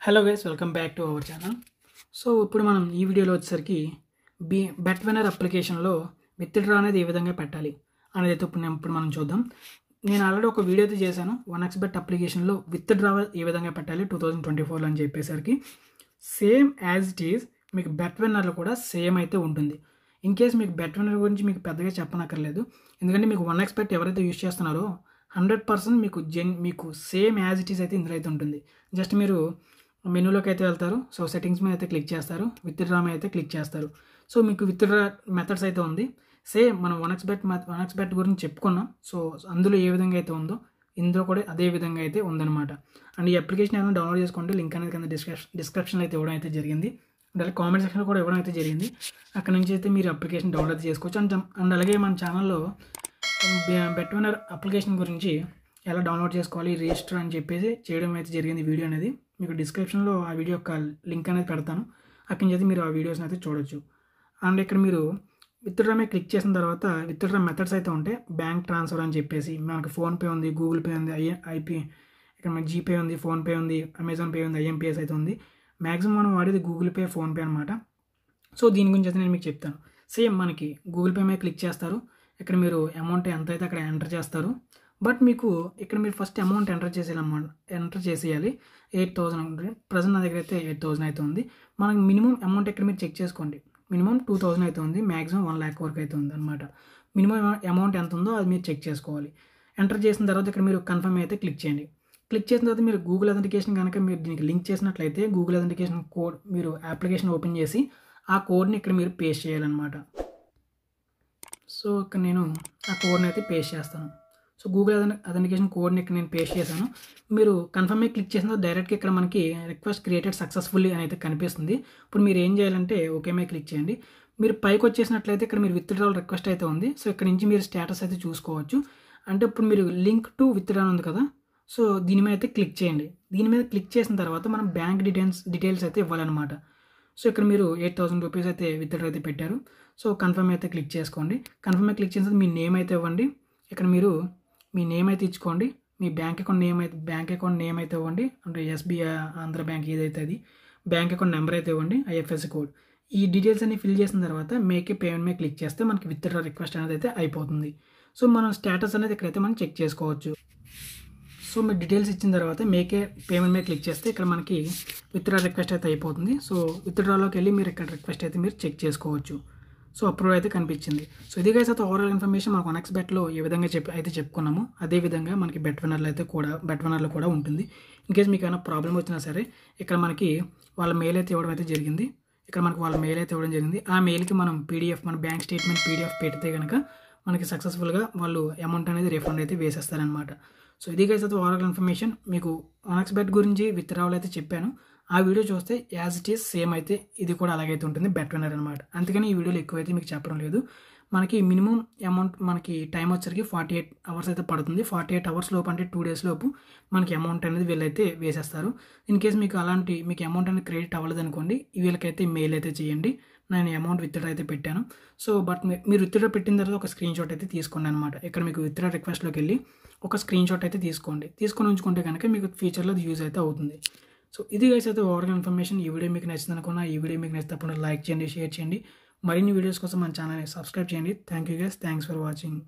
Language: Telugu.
Hello guys, welcome back to our channel. So ఇప్పుడు మనం ఈ వీడియోలో వచ్చేసరికి బెట్ విన్నర్ అప్లికేషన్లో విత్డ్రా అనేది ఏ విధంగా పెట్టాలి అనేది అయితే ఇప్పుడు మనం చూద్దాం. నేను ఆల్రెడీ ఒక వీడియో అయితే చేశాను, 1xBet అప్లికేషన్లో విత్డ్రా ఏ విధంగా పెట్టాలి 2024 అని చెప్పేసరికి సేమ్ యాజ్ ఇట్ ఈజ్ మీకు బెట్ విన్నర్లో కూడా సేమ్ అయితే ఉంటుంది. ఇన్ కేస్ మీకు బెట్ విన్నర్ గురించి మీకు పెద్దగా చెప్పనక్కర్లేదు, ఎందుకంటే మీకు 1xBet ఎవరైతే యూజ్ చేస్తున్నారో 100% మీకు సేమ్ యాజ్ ఇట్ ఈజ్ అయితే ఇందులో అయితే ఉంటుంది. జస్ట్ మీరు మెనూలోకి అయితే వెళ్తారు. సో సెట్టింగ్స్ మీద అయితే క్లిక్ చేస్తారు, విత్డ్రా మీద అయితే క్లిక్ చేస్తారు. సో మీకు విత్డ్రా మెథడ్స్ అయితే ఉంది. సేమ్ మనం 1xBet గురించి చెప్పుకున్నాం. సో అందులో ఏ విధంగా అయితే ఉందో ఇందులో కూడా అదే విధంగా అయితే ఉందన్నమాట. అండ్ ఈ అప్లికేషన్ ఏమైనా డౌన్లోడ్ చేసుకుంటే లింక్ అనేది కింద డిస్క్రిప్షన్లో అయితే ఇవ్వడం అయితే జరిగింది. అండ్ అలాగే కామెంట్ సెక్షన్లో కూడా ఇవ్వడం అయితే జరిగింది. అక్కడ నుంచి అయితే మీరు అప్లికేషన్ డౌన్లోడ్ చేసుకోవచ్చు. అండ్ అలాగే మన ఛానల్లో బెట్ విన్నర్ అప్లికేషన్ గురించి ఎలా డౌన్లోడ్ చేసుకోవాలి, రిజిస్టర్ అని చెప్పేసి చేయడం అయితే జరిగింది. వీడియో అనేది మీకు డిస్క్రిప్షన్లో ఆ వీడియో యొక్క లింక్ అనేది పెడతాను. అక్కడి నుంచి అయితే మీరు ఆ వీడియోస్ని అయితే చూడొచ్చు. అండ్ ఇక్కడ మీరు విత్డ్రా మీద క్లిక్ చేసిన తర్వాత విత్డ్రా మెథడ్స్ అయితే ఉంటాయి. బ్యాంక్ ట్రాన్స్ఫర్ అని చెప్పేసి మనకి ఫోన్పే ఉంది, గూగుల్ పే ఉంది, ఇక్కడ మనకి జీపే ఉంది, ఫోన్పే ఉంది, అమెజాన్ పే ఉంది, ఐఎంపిఎస్ అయితే ఉంది. మ్యాక్సిమం మనం వాడేది గూగుల్ పే, ఫోన్పే అనమాట. సో దీని గురించి అయితే నేను మీకు చెప్తాను. సేమ్ మనకి గూగుల్ పే మీద క్లిక్ చేస్తారు. ఇక్కడ మీరు అమౌంట్ ఎంత అయితే అక్కడ ఎంటర్ చేస్తారు. బట్ మీకు ఇక్కడ మీరు ఫస్ట్ అమౌంట్ ఎంటర్ చేసేయాలి. 8,000 ప్రజెంట్ నా దగ్గర అయితే 8,000 అయితే ఉంది. మనకి మినిమం అమౌంట్ ఇక్కడ మీరు చెక్ చేసుకోండి. మినిమం 2,000 అయితే ఉంది, మ్యాక్సిమం 1 lakh వరకు అయితే ఉంది అనమాట. మినిమం అమౌంట్ ఎంత ఉందో అది మీరు చెక్ చేసుకోవాలి. ఎంటర్ చేసిన తర్వాత ఇక్కడ మీరు కన్ఫర్మ్ అయితే క్లిక్ చేయండి. క్లిక్ చేసిన తర్వాత మీరు గూగుల్ అథెంటికేషన్ కనుక మీరు దీనికి లింక్ చేసినట్లయితే గూగుల్ అథెంటికేషన్ కోడ్ మీరు అప్లికేషన్ ఓపెన్ చేసి ఆ కోడ్ని ఇక్కడ మీరు పేస్ట్ చేయాలన్నమాట. సో ఇక్కడ నేను ఆ కోడ్ని అయితే పేస్ట్ చేస్తాను. సో గూగుల్ అథెంటికేషన్ కోడ్ని ఇక్కడ నేను పేస్ట్ చేశాను. మీరు కన్ఫర్మ్ మీద క్లిక్ చేసిన డైరెక్ట్గా ఇక్కడ మనకి రిక్వెస్ట్ క్రియేటెడ్ సక్సెస్ఫుల్లీ అని అయితే కనిపిస్తుంది. ఇప్పుడు మీరు ఏం చేయాలంటే ఓకే మీద క్లిక్ చేయండి. మీరు పైకి వచ్చేసినట్లయితే ఇక్కడ మీరు విత్డ్రాల్ రిక్వెస్ట్ అయితే ఉంది. సో ఇక్కడ నుంచి మీరు స్టేటస్ అయితే చూసుకోవచ్చు. అంటే ఇప్పుడు మీరు లింక్ టు విత్డ్రా ఉంది కదా, సో దీని మీద అయితే క్లిక్ చేయండి. దీని మీద క్లిక్ చేసిన తర్వాత మనం బ్యాంక్ డీటెయిల్స్ అయితే ఇవ్వాలన్నమాట. సో ఇక్కడ మీరు 8,000 రూపీస్ అయితే విత్డ్రా అయితే పెట్టారు. సో కన్ఫర్మ్ అయితే క్లిక్ చేసుకోండి. కన్ఫర్మ్ మీద క్లిక్ చేసిన తర్వాత మీ నేమ్ అయితే ఇవ్వండి. ఇక్కడ మీరు మీ నేమ్ అయితే ఇచ్చుకోండి. మీ బ్యాంక్ అకౌంట్ నేమ్ అయితే ఇవ్వండి. అంటే ఎస్బీఐ, ఆంధ్ర బ్యాంక్ ఏదైతే అది బ్యాంక్ అకౌంట్ నెంబర్ అయితే ఇవ్వండి, ఐఎఫ్ఎస్సి కోడ్. ఈ డీటెయిల్స్ అన్ని ఫిల్ చేసిన తర్వాత మేక్ ఏ పేమెంట్ మీద క్లిక్ చేస్తే మనకి విత్డ్రా రిక్వెస్ట్ అనేది అయితే అయిపోతుంది. సో మనం స్టేటస్ అనేది ఇక్కడైతే మనం చెక్ చేసుకోవచ్చు. సో మీరు డీటెయిల్స్ ఇచ్చిన తర్వాత మేక్ ఏ పేమెంట్ మీద క్లిక్ చేస్తే ఇక్కడ మనకి విత్డ్రా రిక్వెస్ట్ అయితే అయిపోతుంది. సో విత్డ్రాలోకి వెళ్ళి మీరు ఇక్కడ రిక్వెస్ట్ అయితే మీరు చెక్ చేసుకోవచ్చు. సో అప్రూవ్ అయితే కనిపించింది. సో ఇది గైస్ అయితే ఓవరాల్ ఇన్ఫర్మేషన్ మనకు 1xBetలో ఏ విధంగా చెప్పుకున్నాము అదే విధంగా మనకి బెట్ విన్నర్లో కూడా ఉంటుంది. ఇన్ కేస్ మీకు ఏమైనా ప్రాబ్లం వచ్చినా సరే ఇక్కడ మనకి వాళ్ళ మెయిల్ అయితే ఇవ్వడం అయితే జరిగింది. ఆ మెయిల్కి మనం మన బ్యాంక్ స్టేట్మెంట్ PDF పెడితే కనుక మనకి సక్సెస్ఫుల్గా వాళ్ళు అమౌంట్ అనేది రిఫండ్ అయితే వేసేస్తారనమాట. సో ఇది గైస్ అయితే ఓవరాల్ ఇన్ఫర్మేషన్. మీకు 1xBet గురించి విత్డ్రావల్ అయితే చెప్పాను. ఆ వీడియో చూస్తే యాజ్ ఇట్ ఈస్ సేమ్ అయితే ఇది కూడా అలాగైతే ఉంటుంది, బెట్ విన్నర్ అనమాట. అందుకని ఈ వీడియోలో ఎక్కువైతే మీకు చెప్పడం లేదు. మనకి మినిమం అమౌంట్ మనకి టైం వచ్చరికి 48 అవర్స్ అయితే పడుతుంది. 48 అవర్స్ లోపు అంటే 2 days లోపు మనకి అమౌంట్ అనేది వీళ్ళైతే వేసేస్తారు. ఇన్ కేస్ మీకు అమౌంట్ అనేది క్రెడిట్ అవ్వలేదు అనుకోండి, వీళ్ళకైతే మెయిల్ అయితే చేయండి, నేను అమౌంట్ విత్డ్రా అయితే పెట్టాను. సో బట్ మీరు విత్డ్రా పెట్టిన తర్వాత ఒక స్క్రీన్ షాట్ అయితే తీసుకోండి అనమాట. ఇక్కడ మీకు విత్డ్రా రిక్వెస్ట్లోకి వెళ్ళి ఒక స్క్రీన్ షాట్ అయితే తీసుకొని ఉంచుకుంటే కనుక మీకు ఫ్యూచర్లో అది యూజ్ అయితే అవుతుంది. సో ఇది గైస్ అయితే ఓవరాల్ ఇన్ఫర్మేషన్. ఈ వీడియో మీకు నచ్చింది అనుకున్నా, ఈ వీడియో మీకు నచ్చితే తప్పకుండా లైక్ చేయండి, షేర్ చేయండి. మరిన్ని వీడియోస్ కోసం మన ఛానల్ని సబ్స్క్రైబ్ చేయండి. Thank you guys, thanks for watching.